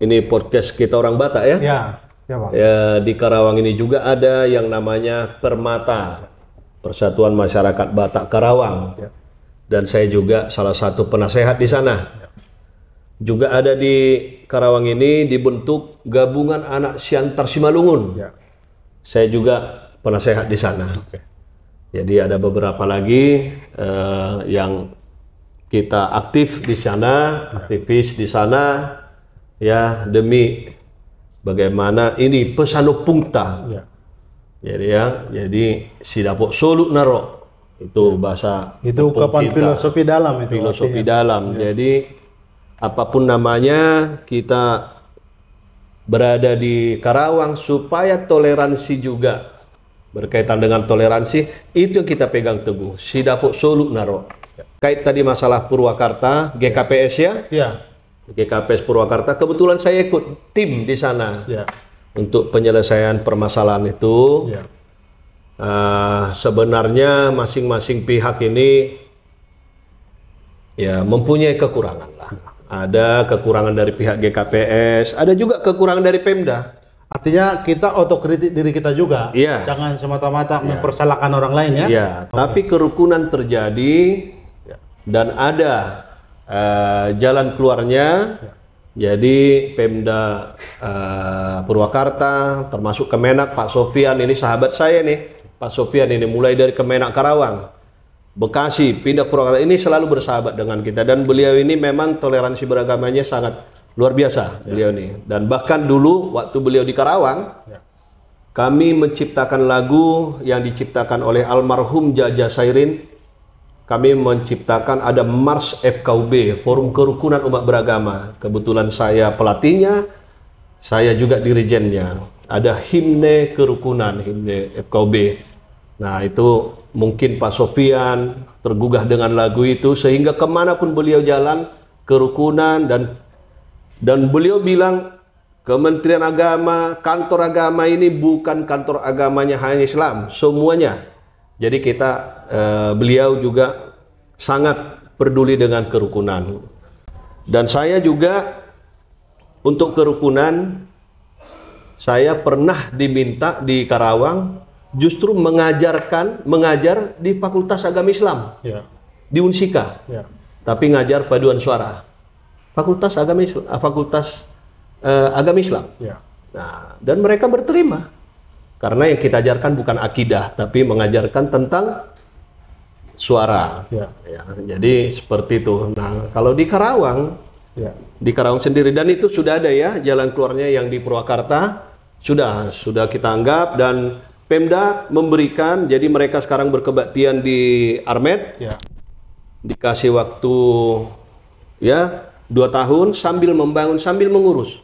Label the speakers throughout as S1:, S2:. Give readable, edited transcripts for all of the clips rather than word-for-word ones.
S1: ini podcast kita orang Batak ya.
S2: Ya Bang.
S1: Ya, di Karawang ini juga ada yang namanya Permata, Persatuan Masyarakat Batak Karawang.
S2: Ya.
S1: Dan saya juga salah satu penasehat di sana.
S2: Ya.
S1: Juga ada di Karawang ini dibentuk Gabungan Anak Siantar Simalungun.
S2: Ya.
S1: Saya juga penasehat di sana.
S2: Oke.
S1: Jadi ada beberapa lagi yang kita aktif di sana, aktivis di sana, ya demi bagaimana ini pesanuk pungta.
S2: Ya.
S1: Jadi sidapok soluk naro itu bahasa
S2: Itu kapan filosofi dalam itu.
S1: filosofi
S2: artinya.
S1: dalam. Jadi apapun namanya kita berada di Karawang supaya toleransi juga berkaitan dengan toleransi itu yang kita pegang teguh. Sidapok soluk naro. Kait tadi masalah Purwakarta, GKPS ya.
S2: Ya.
S1: GKPS Purwakarta, kebetulan saya ikut tim di sana
S2: Ya.
S1: untuk penyelesaian permasalahan itu.
S2: Ya.
S1: Sebenarnya masing-masing pihak ini ya mempunyai kekurangan lah. Ada kekurangan dari pihak GKPS, ada juga kekurangan dari Pemda.
S2: Artinya kita otokritik diri kita juga.
S1: Iya.
S2: Jangan semata-mata mempersalahkan orang lain ya.
S1: Ya, tapi kerukunan terjadi dan ada jalan keluarnya. Jadi Pemda Purwakarta termasuk Kemenak Pak Sofian ini sahabat saya nih. Pak Sofian ini mulai dari Kemenak Karawang, Bekasi, pindah Purwakarta ini selalu bersahabat dengan kita dan beliau ini memang toleransi beragamanya sangat luar biasa beliau ini. Dan bahkan dulu waktu beliau di Karawang, kami menciptakan lagu yang diciptakan oleh almarhum Jaja Sairin. Kami menciptakan ada Mars FKUB, Forum Kerukunan Umat Beragama. Kebetulan saya pelatihnya, saya juga dirijennya. Ada himne kerukunan, himne FKUB. Nah itu mungkin Pak Sofian tergugah dengan lagu itu sehingga kemanapun beliau jalan kerukunan dan beliau bilang Kementerian Agama, kantor agama ini bukan kantor agamanya hanya Islam, semuanya. Jadi beliau juga sangat peduli dengan kerukunan. Dan saya juga untuk kerukunan, saya pernah diminta di Karawang justru mengajar di Fakultas Agama Islam di Unsika. Tapi ngajar paduan suara. Fakultas Agama Islam, Agama Islam. Nah, dan mereka berterima. Karena yang kita ajarkan bukan akidah, tapi mengajarkan tentang suara. Jadi seperti itu. Nah, kalau di Karawang, di Karawang sendiri dan itu sudah ada ya jalan keluarnya yang di Purwakarta sudah kita anggap dan Pemda memberikan. Jadi mereka sekarang berkebaktian di Armet, dikasih waktu ya 2 tahun sambil membangun sambil mengurus.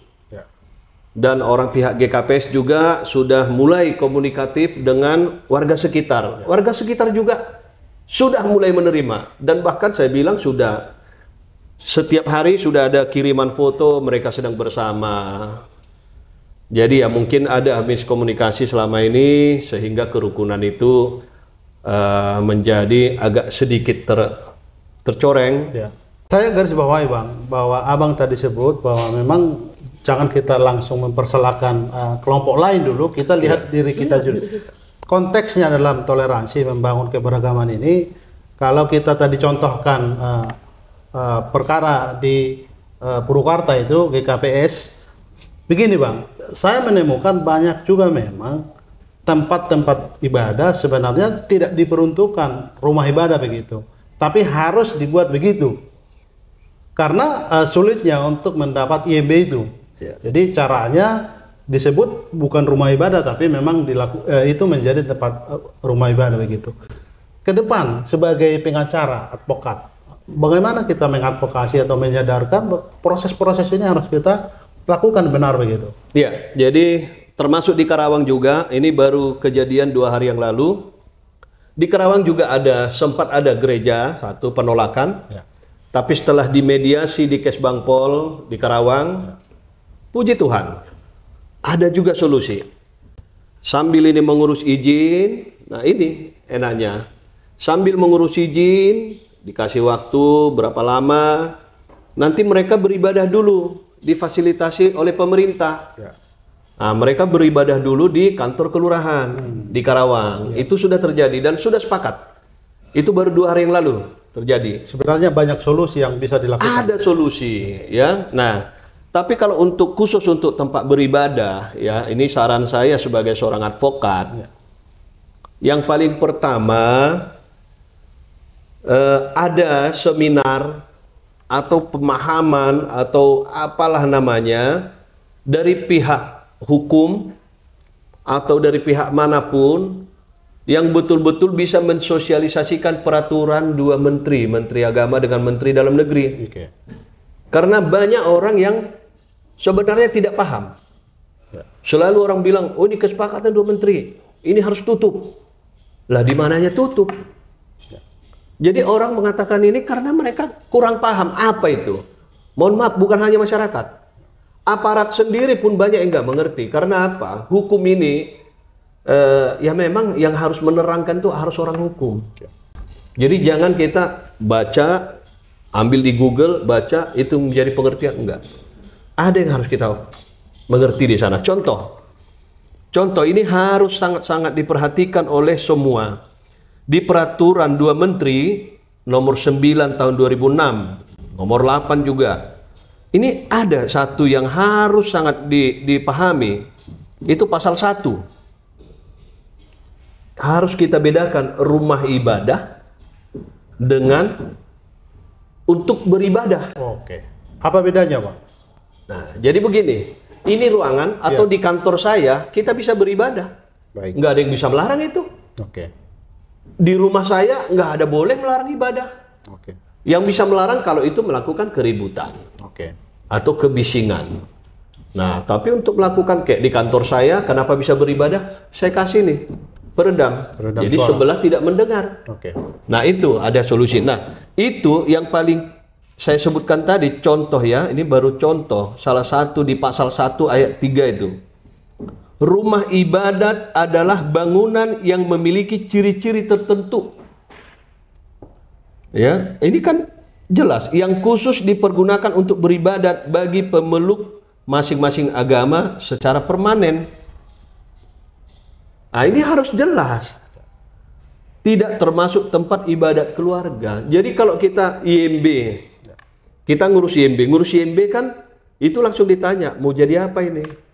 S1: Dan orang pihak GKPS juga sudah mulai komunikatif dengan warga sekitar. Warga sekitar juga sudah mulai menerima. Dan bahkan saya bilang sudah setiap hari sudah ada kiriman foto mereka sedang bersama. Jadi ya mungkin ada miskomunikasi selama ini sehingga kerukunan itu menjadi agak sedikit tercoreng.
S2: Saya garis bawahi Bang, bahwa Abang tadi sebut bahwa memang jangan kita langsung mempersalahkan kelompok lain dulu, kita lihat diri kita juga. Konteksnya dalam toleransi membangun keberagaman ini, kalau kita tadi contohkan perkara di Purwakarta itu GKPS, begini Bang, saya menemukan banyak juga memang tempat-tempat ibadah sebenarnya tidak diperuntukkan rumah ibadah begitu, tapi harus dibuat begitu karena sulitnya untuk mendapat IMB itu. Jadi caranya disebut bukan rumah ibadah tapi memang itu menjadi tempat rumah ibadah begitu. Ke depan sebagai pengacara, advokat, bagaimana kita mengadvokasi atau menyadarkan proses-proses ini harus kita lakukan benar begitu?
S1: Ya, jadi termasuk di Karawang juga, ini baru kejadian 2 hari yang lalu. Di Karawang juga sempat ada gereja satu penolakan, tapi setelah dimediasi di Kesbangpol di Karawang, puji Tuhan, ada juga solusi. Sambil ini mengurus izin, nah ini enaknya. Sambil mengurus izin, dikasih waktu berapa lama, nanti mereka beribadah dulu. difasilitasi oleh pemerintah.
S2: Ya.
S1: Nah, mereka beribadah dulu di kantor kelurahan di Karawang. Itu sudah terjadi dan sudah sepakat. Itu baru 2 hari yang lalu terjadi.
S2: Sebenarnya banyak solusi yang bisa dilakukan.
S1: Ada solusi, ya. Nah, tapi kalau khusus untuk tempat beribadah, ya, ini saran saya sebagai seorang advokat.
S2: Ya.
S1: Yang paling pertama, ada seminar atau pemahaman atau apalah namanya dari pihak hukum atau dari pihak manapun yang betul-betul bisa mensosialisasikan peraturan 2 menteri, Menteri Agama dengan Menteri Dalam Negeri.
S2: Oke.
S1: Karena banyak orang yang sebenarnya tidak paham.
S2: Ya.
S1: Selalu orang bilang, oh ini kesepakatan 2 menteri, ini harus tutup. Lah di mananya tutup? Jadi orang mengatakan ini karena mereka kurang paham apa itu. Mohon maaf, bukan hanya masyarakat. Aparat sendiri pun banyak yang nggak mengerti. Karena apa? Hukum ini, ya memang yang harus menerangkan itu harus orang hukum. Jadi jangan kita baca, ambil di Google, baca, itu menjadi pengertian. Enggak. Ada yang harus kita mengerti di sana. Contoh ini harus sangat-sangat diperhatikan oleh semua. Di peraturan 2 menteri nomor 9 tahun 2006, nomor 8 juga. Ini ada satu yang harus sangat dipahami. Itu pasal 1. Harus kita bedakan rumah ibadah dengan untuk beribadah.
S2: Oke. Apa bedanya, Pak?
S1: Nah, jadi begini. Ini ruangan atau di kantor saya kita bisa beribadah.
S2: Baik.
S1: Nggak ada yang bisa melarang itu.
S2: Oke.
S1: Di rumah saya nggak ada boleh melarang ibadah.
S2: Oke.
S1: Yang bisa melarang kalau itu melakukan keributan
S2: Oke.
S1: atau kebisingan. Nah, tapi untuk melakukan kayak di kantor saya, kenapa bisa beribadah? Saya kasih nih peredam.
S2: Peredam
S1: Jadi
S2: suara.
S1: sebelah tidak mendengar.
S2: Oke.
S1: Nah, itu ada solusi. Nah, itu yang paling saya sebutkan tadi contoh ya. Ini baru contoh. Salah satu di pasal 1 ayat 3 itu. Rumah ibadat adalah bangunan yang memiliki ciri-ciri tertentu. Ya, ini kan jelas yang khusus dipergunakan untuk beribadat bagi pemeluk masing-masing agama secara permanen. Nah, ini harus jelas. Tidak termasuk tempat ibadat keluarga. Jadi kalau kita IMB, kita ngurus IMB kan itu langsung ditanya, mau jadi apa ini?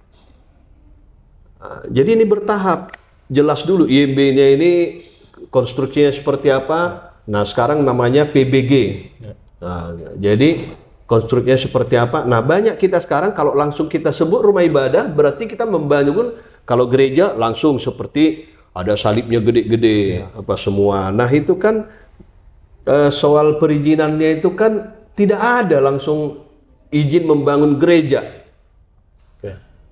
S1: Jadi ini bertahap, jelas dulu IMB-nya ini konstruksinya seperti apa. Nah, sekarang namanya PBG. Nah, jadi konstruksinya seperti apa. Nah, banyak kita sekarang kalau langsung kita sebut rumah ibadah, berarti kita membangun. Kalau gereja langsung seperti ada salibnya gede-gede, apa semua. Nah, itu kan soal perizinannya itu kan tidak ada langsung izin membangun gereja.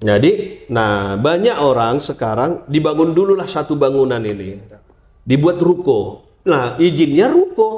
S1: Jadi, nah banyak orang sekarang dibangun dululah satu bangunan ini, dibuat ruko. Nah izinnya ruko,